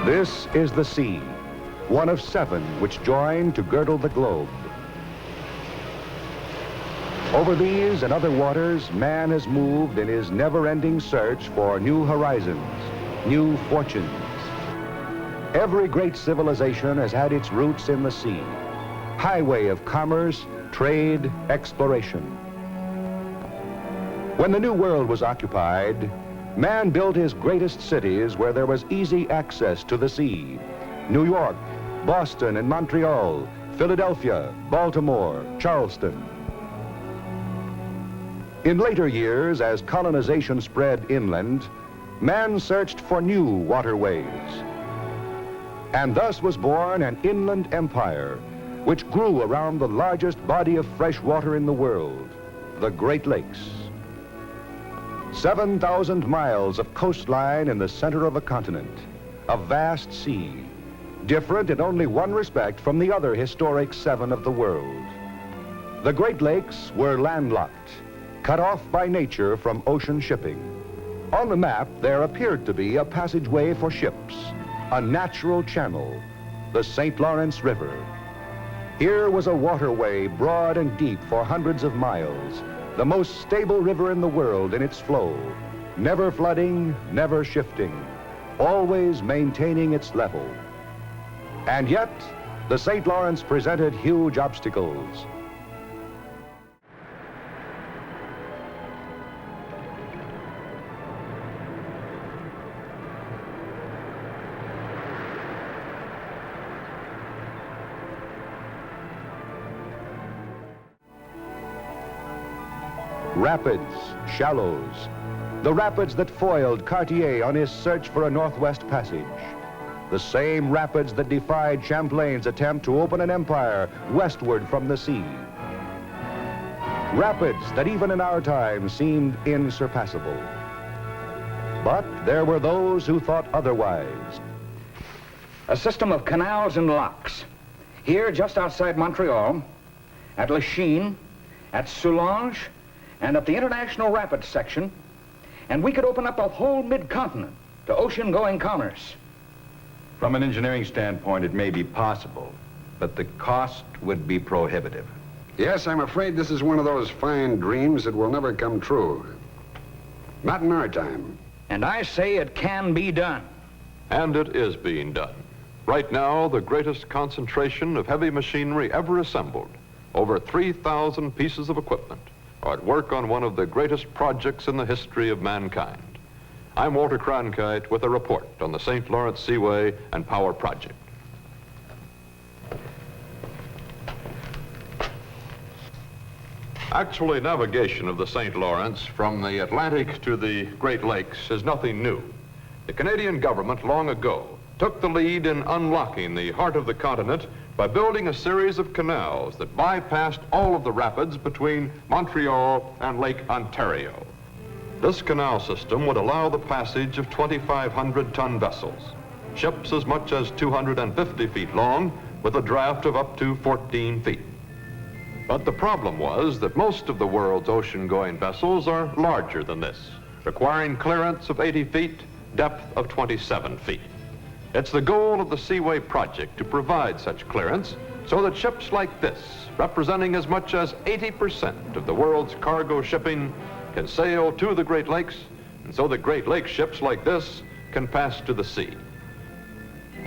This is the sea, one of 7 which join to girdle the globe. Over these and other waters, man has moved in his never-ending search for new horizons, new fortunes. Every great civilization has had its roots in the sea, highway of commerce, trade, exploration. When the New World was occupied, man built his greatest cities where there was easy access to the sea. New York, Boston and Montreal, Philadelphia, Baltimore, Charleston. In later years, as colonization spread inland, man searched for new waterways. And thus was born an inland empire, which grew around the largest body of fresh water in the world, the Great Lakes. 7,000 miles of coastline in the center of a continent, a vast sea, different in only one respect from the other historic 7 of the world. The Great Lakes were landlocked, cut off by nature from ocean shipping. On the map, there appeared to be a passageway for ships, a natural channel, the St. Lawrence River. Here was a waterway broad and deep for hundreds of miles, the most stable river in the world in its flow, never flooding, never shifting, always maintaining its level. And yet, the St. Lawrence presented huge obstacles. Rapids, shallows, the rapids that foiled Cartier on his search for a northwest passage, the same rapids that defied Champlain's attempt to open an empire westward from the sea. Rapids that even in our time seemed insurpassable. But there were those who thought otherwise. A system of canals and locks. Here, just outside Montreal, at Lachine, at Soulanges, and up the International Rapids section, and we could open up a whole mid-continent to ocean-going commerce. From an engineering standpoint, it may be possible, but the cost would be prohibitive. Yes, I'm afraid this is one of those fine dreams that will never come true. Not in our time. And I say it can be done. And it is being done. Right now, the greatest concentration of heavy machinery ever assembled, over 3,000 pieces of equipment, are at work on one of the greatest projects in the history of mankind. I'm Walter Cronkite with a report on the St. Lawrence Seaway and Power Project. Actually, navigation of the St. Lawrence from the Atlantic to the Great Lakes is nothing new. The Canadian government long ago took the lead in unlocking the heart of the continent by building a series of canals that bypassed all of the rapids between Montreal and Lake Ontario. This canal system would allow the passage of 2,500-ton vessels, ships as much as 250 feet long, with a draft of up to 14 feet. But the problem was that most of the world's ocean-going vessels are larger than this, requiring clearance of 80 feet, depth of 27 feet. It's the goal of the Seaway project to provide such clearance so that ships like this, representing as much as 80% of the world's cargo shipping, can sail to the Great Lakes, and so that Great Lakes ships like this can pass to the sea.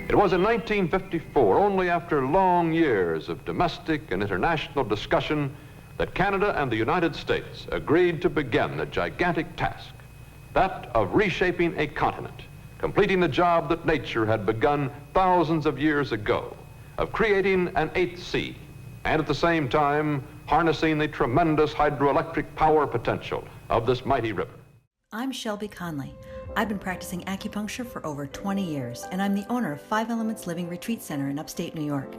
It was in 1954, only after long years of domestic and international discussion, that Canada and the United States agreed to begin a gigantic task, that of reshaping a continent, completing the job that nature had begun thousands of years ago, of creating an 8th sea, and at the same time, harnessing the tremendous hydroelectric power potential of this mighty river. I'm Shelby Conley. I've been practicing acupuncture for over 20 years, and I'm the owner of 5 Elements Living Retreat Center in upstate New York.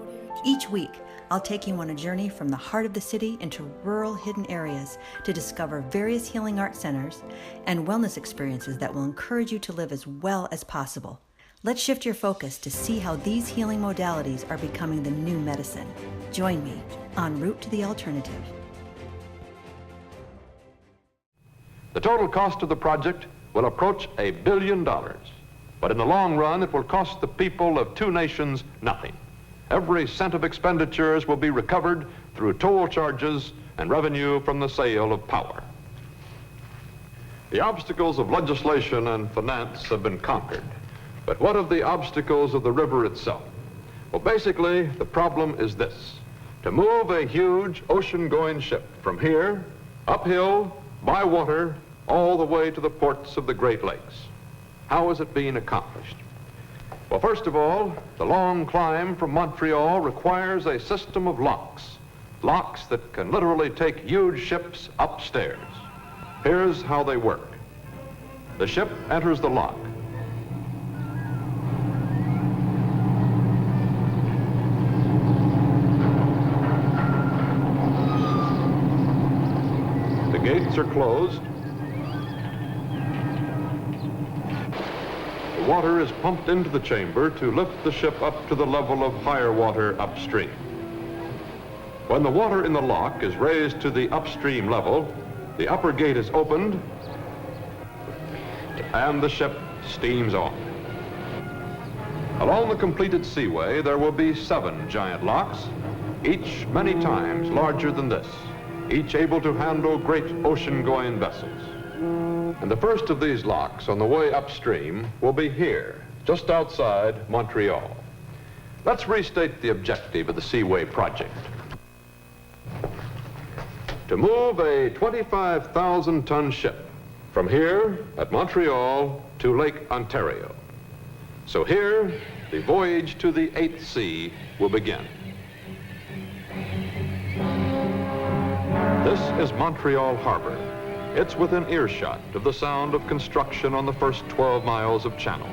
Each week, I'll take you on a journey from the heart of the city into rural hidden areas to discover various healing art centers and wellness experiences that will encourage you to live as well as possible. Let's shift your focus to see how these healing modalities are becoming the new medicine. Join me en route to the alternative. The total cost of the project will approach $1 billion. But in the long run, it will cost the people of two nations nothing. Every cent of expenditures will be recovered through toll charges and revenue from the sale of power. The obstacles of legislation and finance have been conquered. But what of the obstacles of the river itself? Well, basically, the problem is this: to move a huge ocean-going ship from here, uphill, by water, all the way to the ports of the Great Lakes. How is it being accomplished? Well, first of all, the long climb from Montreal requires a system of locks. Locks that can literally take huge ships upstairs. Here's how they work. The ship enters the lock. The gates are closed. The water is pumped into the chamber to lift the ship up to the level of higher water upstream. When the water in the lock is raised to the upstream level, the upper gate is opened and the ship steams off. Along the completed seaway, there will be 7 giant locks, each many times larger than this, each able to handle great ocean-going vessels. And the first of these locks on the way upstream will be here, just outside Montreal. Let's restate the objective of the Seaway project: to move a 25,000-ton ship from here at Montreal to Lake Ontario. So here, the voyage to the 8th sea will begin. This is Montreal Harbor. It's within earshot of the sound of construction on the first 12 miles of channel.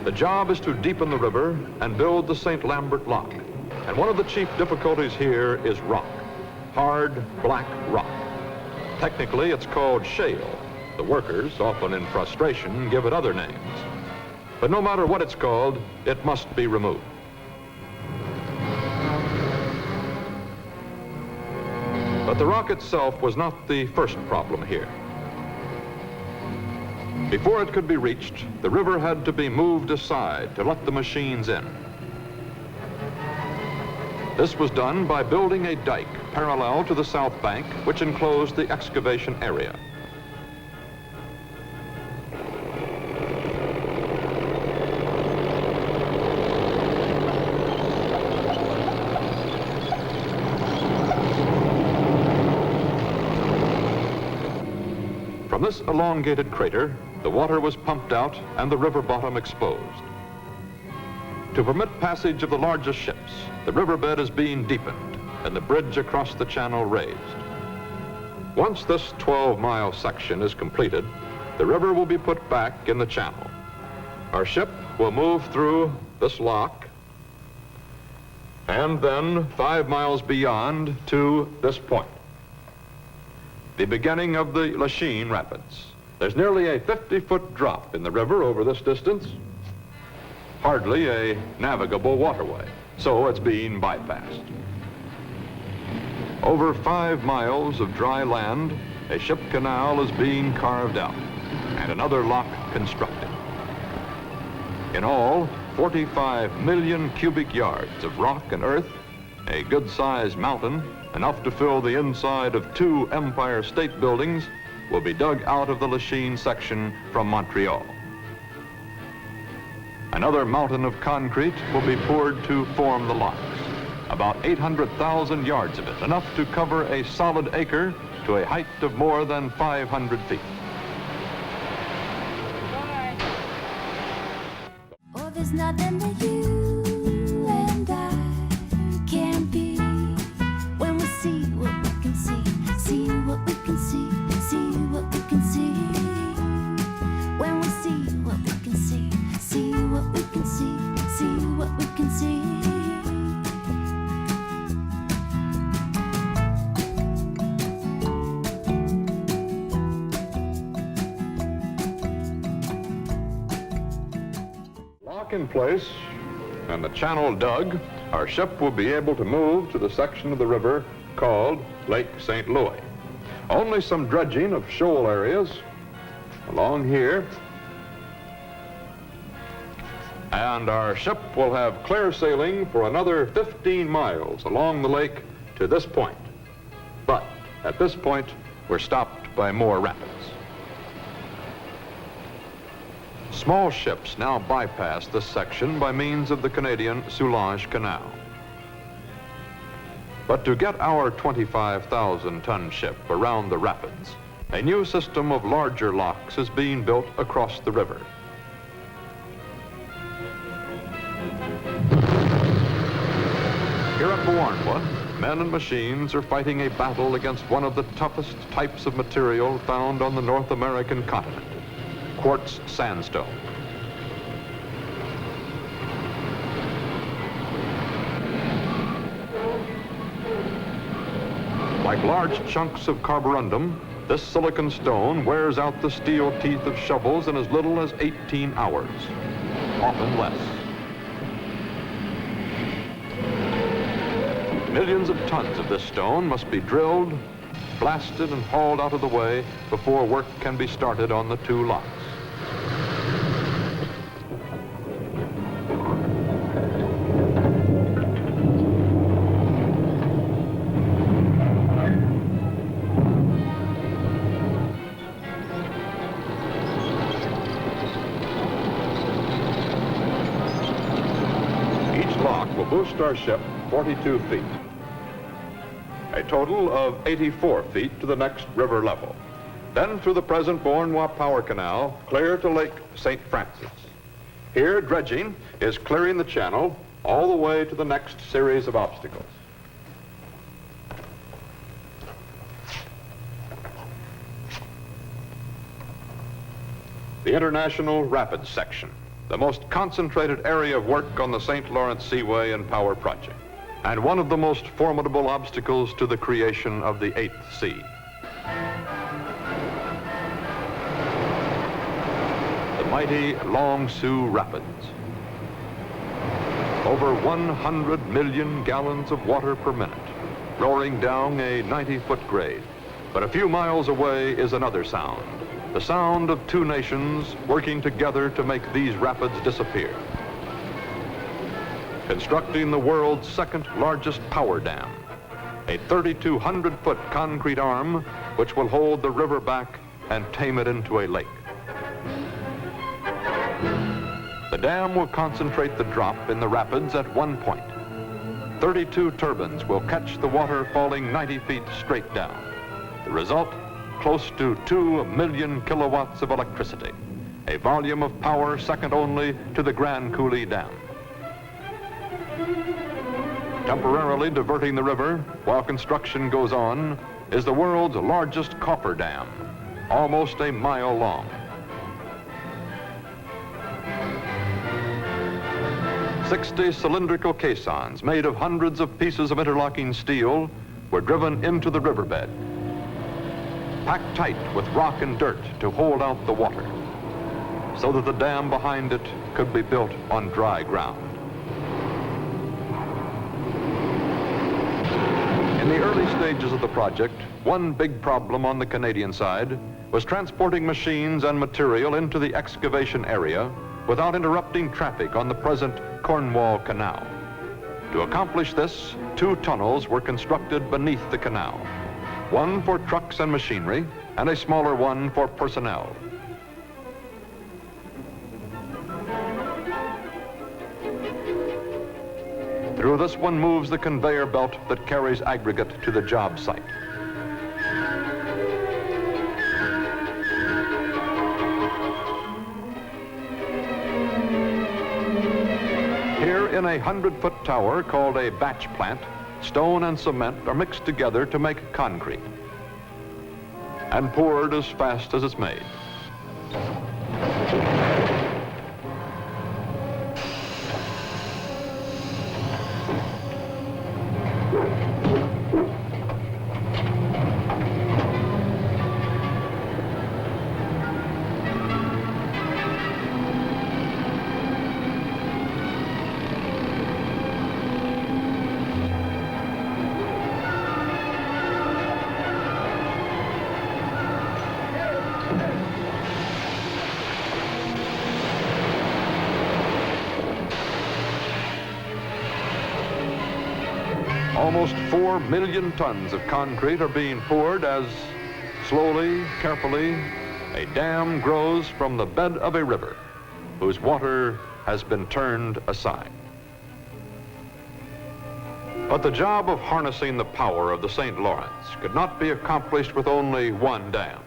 The job is to deepen the river and build the St. Lambert Lock. And one of the chief difficulties here is rock, hard black rock. Technically, it's called shale. The workers, often in frustration, give it other names. But no matter what it's called, it must be removed. But the rock itself was not the first problem here. Before it could be reached, the river had to be moved aside to let the machines in. This was done by building a dike parallel to the south bank, which enclosed the excavation area. From this elongated crater, the water was pumped out and the river bottom exposed. To permit passage of the largest ships, the riverbed is being deepened and the bridge across the channel raised. Once this 12-mile section is completed, the river will be put back in the channel. Our ship will move through this lock and then 5 miles beyond to this point, the beginning of the Lachine Rapids. There's nearly a 50-foot drop in the river over this distance, hardly a navigable waterway, so it's being bypassed. Over 5 miles of dry land, a ship canal is being carved out and another lock constructed. In all, 45 million cubic yards of rock and earth, a good-sized mountain, enough to fill the inside of 2 Empire State Buildings, will be dug out of the Lachine section from Montreal. Another mountain of concrete will be poured to form the locks, about 800,000 yards of it, enough to cover a solid acre to a height of more than 500 feet. Oh, there's nothing that you and I can't be. When we see what we can see what we can see what we can see. When we see what we can see what we can see what we can see. Lock in place, and the channel dug, our ship will be able to move to the section of the river called Lake St. Louis. Only some dredging of shoal areas along here, and our ship will have clear sailing for another 15 miles along the lake to this point. But at this point, we're stopped by more rapids. Small ships now bypass this section by means of the Canadian Soulange Canal. But to get our 25,000-ton ship around the rapids, a new system of larger locks is being built across the river. Here at Beauharnois, men and machines are fighting a battle against one of the toughest types of material found on the North American continent, quartz sandstone. Like large chunks of carborundum, this silicon stone wears out the steel teeth of shovels in as little as 18 hours, often less. Millions of tons of this stone must be drilled, blasted, and hauled out of the way before work can be started on the two locks. Each lock will boost our ship 42 feet. A total of 84 feet to the next river level. Then through the present Beauharnois Power Canal, clear to Lake St. Francis. Here, dredging is clearing the channel all the way to the next series of obstacles. The International Rapids Section, the most concentrated area of work on the St. Lawrence Seaway and Power Project, and one of the most formidable obstacles to the creation of the Eighth Sea. The mighty Long Sault Rapids. Over 100 million gallons of water per minute, roaring down a 90-foot grade. But a few miles away is another sound, the sound of two nations working together to make these rapids disappear. Constructing the world's second largest power dam, a 3,200-foot concrete arm which will hold the river back and tame it into a lake. The dam will concentrate the drop in the rapids at one point. 32 turbines will catch the water falling 90 feet straight down. The result, close to 2 million kilowatts of electricity, a volume of power second only to the Grand Coulee Dam. Temporarily diverting the river while construction goes on is the world's largest coffer dam, almost a mile long. 60 cylindrical caissons made of hundreds of pieces of interlocking steel were driven into the riverbed, packed tight with rock and dirt to hold out the water, so that the dam behind it could be built on dry ground. In the early stages of the project, one big problem on the Canadian side was transporting machines and material into the excavation area without interrupting traffic on the present Cornwall Canal. To accomplish this, 2 tunnels were constructed beneath the canal, one for trucks and machinery, and a smaller one for personnel. Through this one moves the conveyor belt that carries aggregate to the job site. Here in a 100-foot tower called a batch plant, stone and cement are mixed together to make concrete and poured as fast as it's made. Almost 4 million tons of concrete are being poured as slowly, carefully, a dam grows from the bed of a river whose water has been turned aside. But the job of harnessing the power of the St. Lawrence could not be accomplished with only one dam.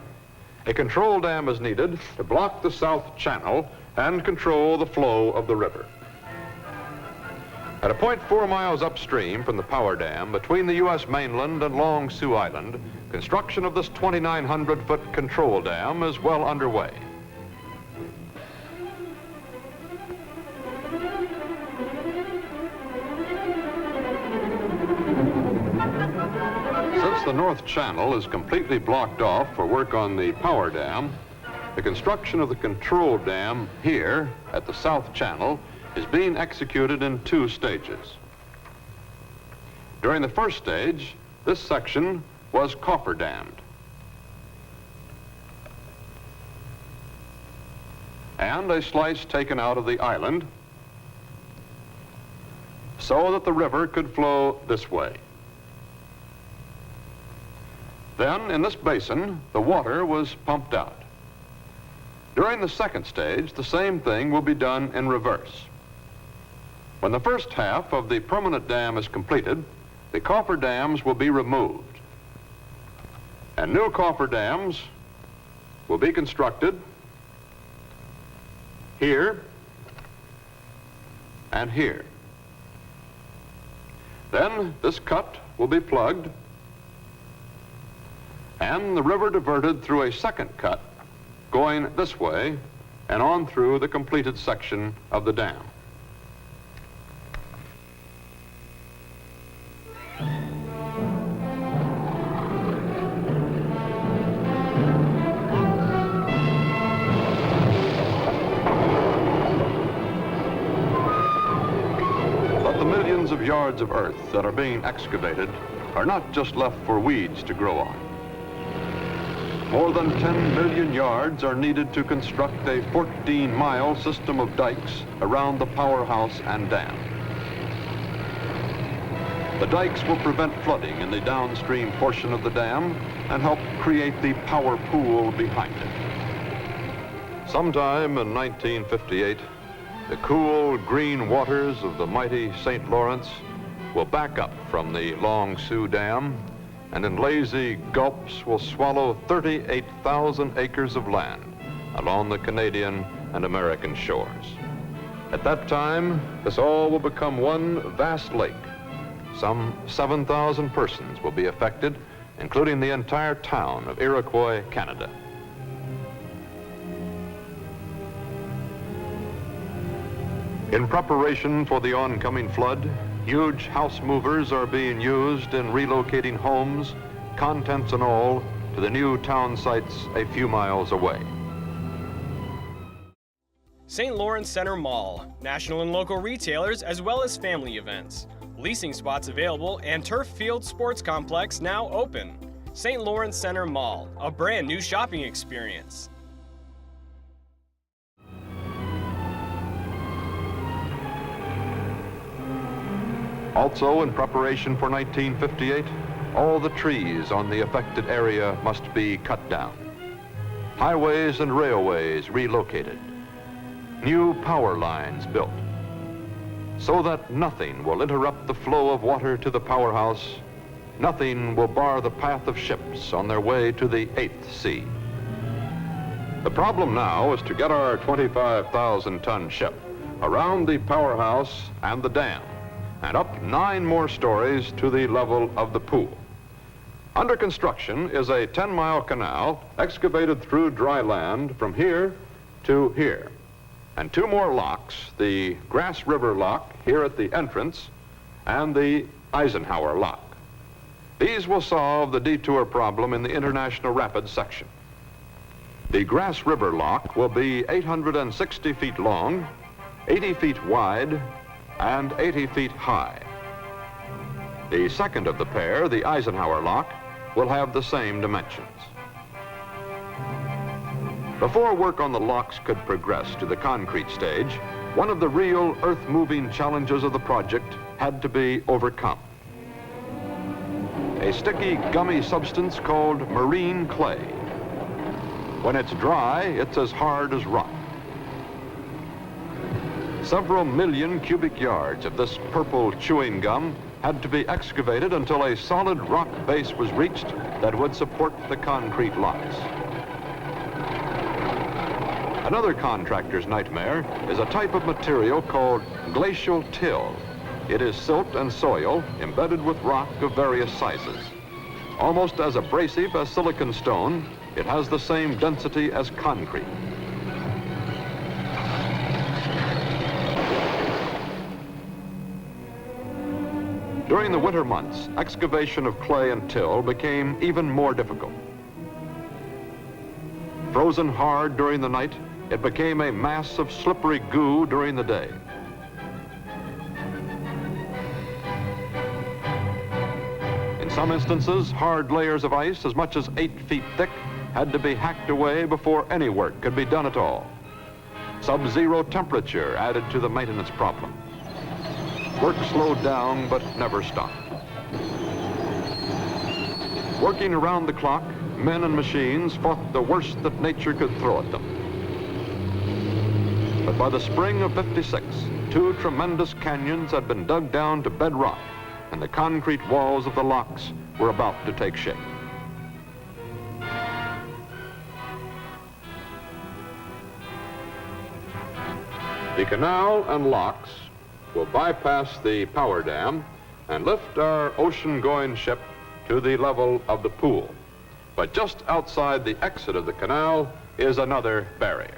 A control dam is needed to block the south channel and control the flow of the river. At a point 4 miles upstream from the power dam between the U.S. mainland and Long Sault Island, construction of this 2,900-foot control dam is well underway. Since the North Channel is completely blocked off for work on the power dam, the construction of the control dam here at the South Channel is being executed in 2 stages. During the first stage, this section was cofferdammed. And a slice taken out of the island so that the river could flow this way. Then, in this basin, the water was pumped out. During the second stage, the same thing will be done in reverse. When the first half of the permanent dam is completed, the cofferdams will be removed. And new cofferdams will be constructed here and here. Then this cut will be plugged and the river diverted through a second cut going this way and on through the completed section of the dam. But the millions of yards of earth that are being excavated are not just left for weeds to grow on. More than 10 million yards are needed to construct a 14-mile system of dikes around the powerhouse and dam. The dikes will prevent flooding in the downstream portion of the dam and help create the power pool behind it. Sometime in 1958, the cool green waters of the mighty St. Lawrence will back up from the Long Sault Dam and in lazy gulps will swallow 38,000 acres of land along the Canadian and American shores. At that time, this all will become one vast lake. Some 7,000 persons will be affected, including the entire town of Iroquois, Canada. In preparation for the oncoming flood, huge house movers are being used in relocating homes, contents and all, to the new town sites a few miles away. St. Lawrence Center Mall, national and local retailers as well as family events. Leasing spots available and turf field sports complex now open. St. Lawrence Center Mall, a brand new shopping experience. Also, in preparation for 1958, all the trees on the affected area must be cut down. Highways and railways relocated. New power lines built, so that nothing will interrupt the flow of water to the powerhouse. Nothing will bar the path of ships on their way to the 8th sea. The problem now is to get our 25,000-ton ship around the powerhouse and the dam, and up 9 more stories to the level of the pool. Under construction is a 10-mile canal excavated through dry land from here to here, and 2 more locks, the Grass River Lock here at the entrance and the Eisenhower Lock. These will solve the detour problem in the International Rapids section. The Grass River Lock will be 860 feet long, 80 feet wide, and 80 feet high. The second of the pair, the Eisenhower Lock, will have the same dimensions. Before work on the locks could progress to the concrete stage, one of the real earth-moving challenges of the project had to be overcome. a sticky, gummy substance called marine clay. When it's dry, it's as hard as rock. Several million cubic yards of this purple chewing gum had to be excavated until a solid rock base was reached that would support the concrete locks. Another contractor's nightmare is a type of material called glacial till. It is silt and soil embedded with rock of various sizes. Almost as abrasive as silicon stone, it has the same density as concrete. During the winter months, excavation of clay and till became even more difficult. Frozen hard during the night, it became a mass of slippery goo during the day. In some instances, hard layers of ice as much as 8 feet thick had to be hacked away before any work could be done at all. Sub-zero temperature added to the maintenance problem. Work slowed down, but never stopped. Working around the clock, men and machines fought the worst that nature could throw at them. But by the spring of '56, 2 tremendous canyons had been dug down to bedrock, and the concrete walls of the locks were about to take shape. The canal and locks will bypass the power dam and lift our ocean-going ship to the level of the pool. But just outside the exit of the canal is another barrier.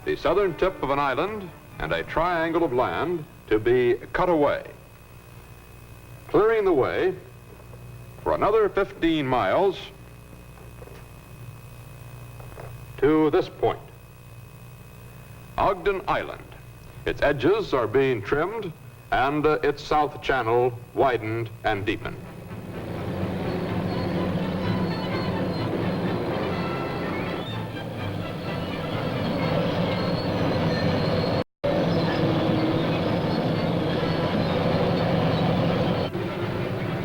The southern tip of an island and a triangle of land to be cut away, clearing the way for another 15 miles to this point, Ogden Island. Its edges are being trimmed and its south channel widened and deepened.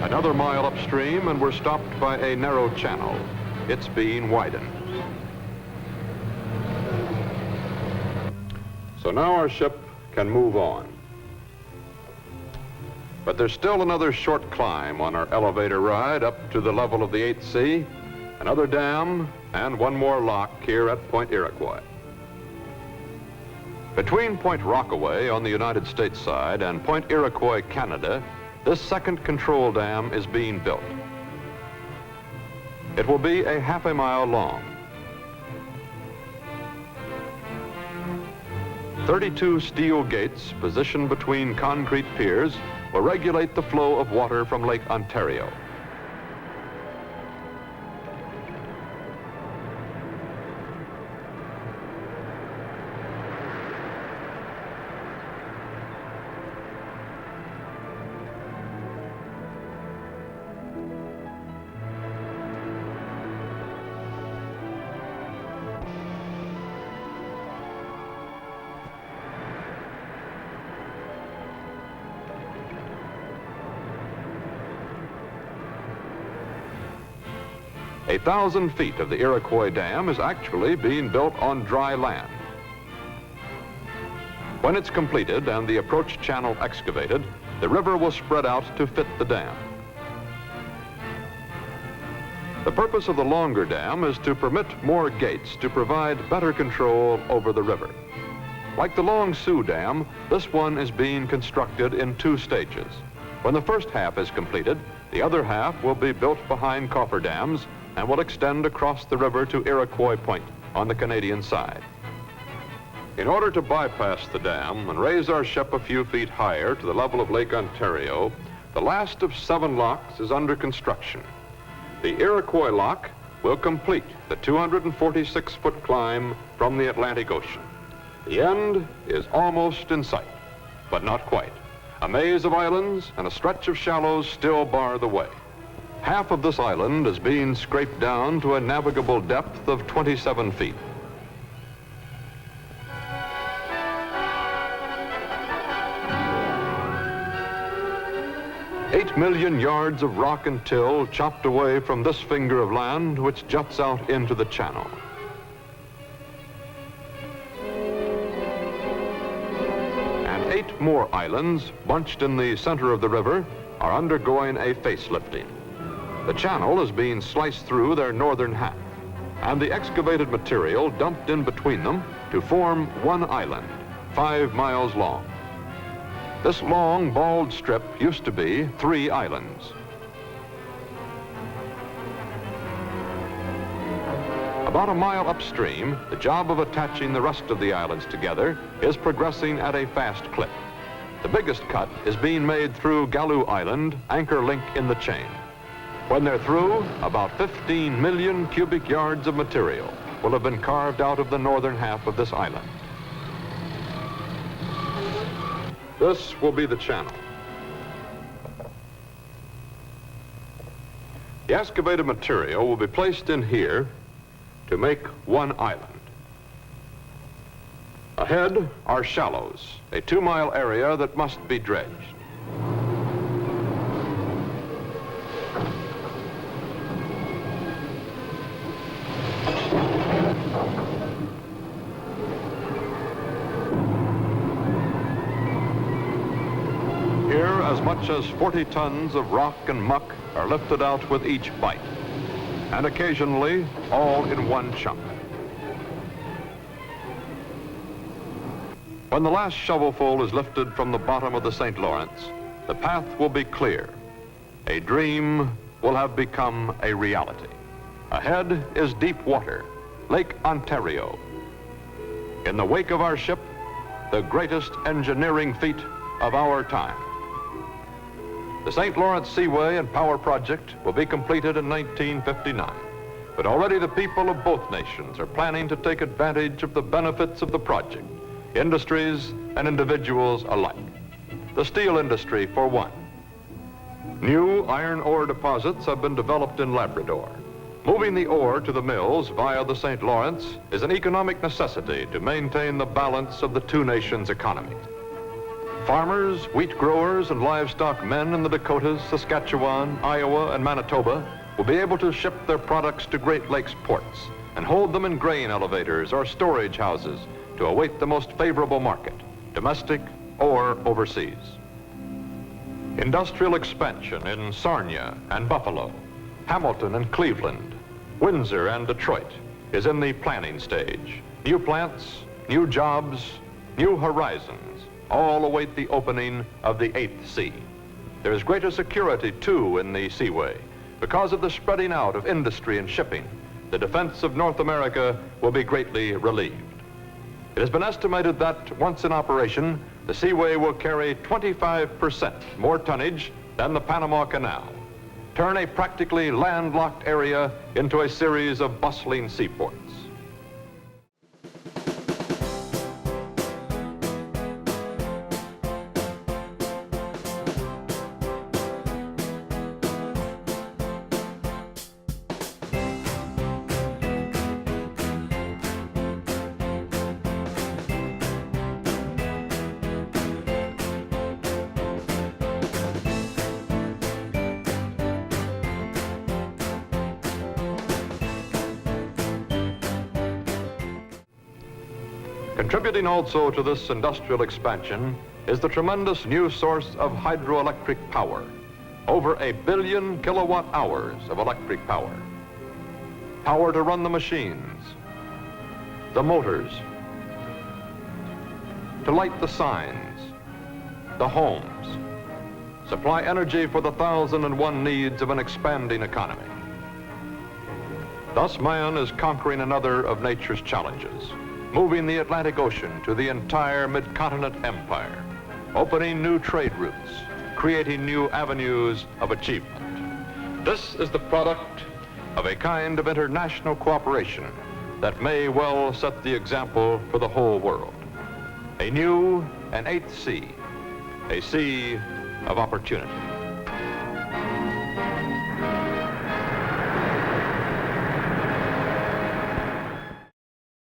Another mile upstream and we're stopped by a narrow channel. It's being widened. So now our ship can move on. But there's still another short climb on our elevator ride up to the level of the 8th sea, another dam, and one more lock here at Point Iroquois. Between Point Rockaway on the United States side and Point Iroquois, Canada, this second control dam is being built. It will be a half a mile long. 32 steel gates positioned between concrete piers will regulate the flow of water from Lake Ontario. A 1,000 feet of the Iroquois Dam is actually being built on dry land. When it's completed and the approach channel excavated, the river will spread out to fit the dam. The purpose of the longer dam is to permit more gates to provide better control over the river. Like the Long Sault Dam, this one is being constructed in 2 stages. When the first half is completed, the other half will be built behind cofferdams and will extend across the river to Iroquois Point on the Canadian side. In order to bypass the dam and raise our ship a few feet higher to the level of Lake Ontario, the last of 7 locks is under construction. The Iroquois Lock will complete the 246-foot climb from the Atlantic Ocean. The end is almost in sight, but not quite. A maze of islands and a stretch of shallows still bar the way. Half of this island is being scraped down to a navigable depth of 27 feet. 8 million yards of rock and till chopped away from this finger of land which juts out into the channel. And 8 more islands, bunched in the center of the river, are undergoing a facelifting. The channel is being sliced through their northern half, and the excavated material dumped in between them to form one island, 5 miles long. This long, bald strip used to be 3 islands. About a mile upstream, the job of attaching the rest of the islands together is progressing at a fast clip. The biggest cut is being made through Galoo Island, anchor link in the chain. When they're through, about 15 million cubic yards of material will have been carved out of the northern half of this island. This will be the channel. The excavated material will be placed in here to make one island. Ahead are shallows, a 2-mile area that must be dredged. Here, as much as 40 tons of rock and muck are lifted out with each bite, and occasionally all in one chunk. When the last shovelful is lifted from the bottom of the St. Lawrence, the path will be clear. A dream will have become a reality. Ahead is deep water, Lake Ontario. In the wake of our ship, the greatest engineering feat of our time. The St. Lawrence Seaway and Power Project will be completed in 1959, but already the people of both nations are planning to take advantage of the benefits of the project, industries and individuals alike. The steel industry, for one. New iron ore deposits have been developed in Labrador. Moving the ore to the mills via the St. Lawrence is an economic necessity to maintain the balance of the two nations' economy. Farmers, wheat growers, and livestock men in the Dakotas, Saskatchewan, Iowa, and Manitoba will be able to ship their products to Great Lakes ports and hold them in grain elevators or storage houses to await the most favorable market, domestic or overseas. Industrial expansion in Sarnia and Buffalo, Hamilton and Cleveland, Windsor and Detroit is in the planning stage. New plants, new jobs, new horizons all await the opening of the 8th sea. There is greater security, too, in the seaway. Because of the spreading out of industry and shipping, the defense of North America will be greatly relieved. It has been estimated that, once in operation, the seaway will carry 25% more tonnage than the Panama Canal, turn a practically landlocked area into a series of bustling seaports. Contributing also to this industrial expansion is the tremendous new source of hydroelectric power. Over 1 billion kilowatt hours of electric power. Power to run the machines, the motors, to light the signs, the homes, supply energy for the 1,001 needs of an expanding economy. Thus man is conquering another of nature's challenges, moving the Atlantic Ocean to the entire mid-continent empire, opening new trade routes, creating new avenues of achievement. This is the product of a kind of international cooperation that may well set the example for the whole world. A new and 8th sea, a sea of opportunity.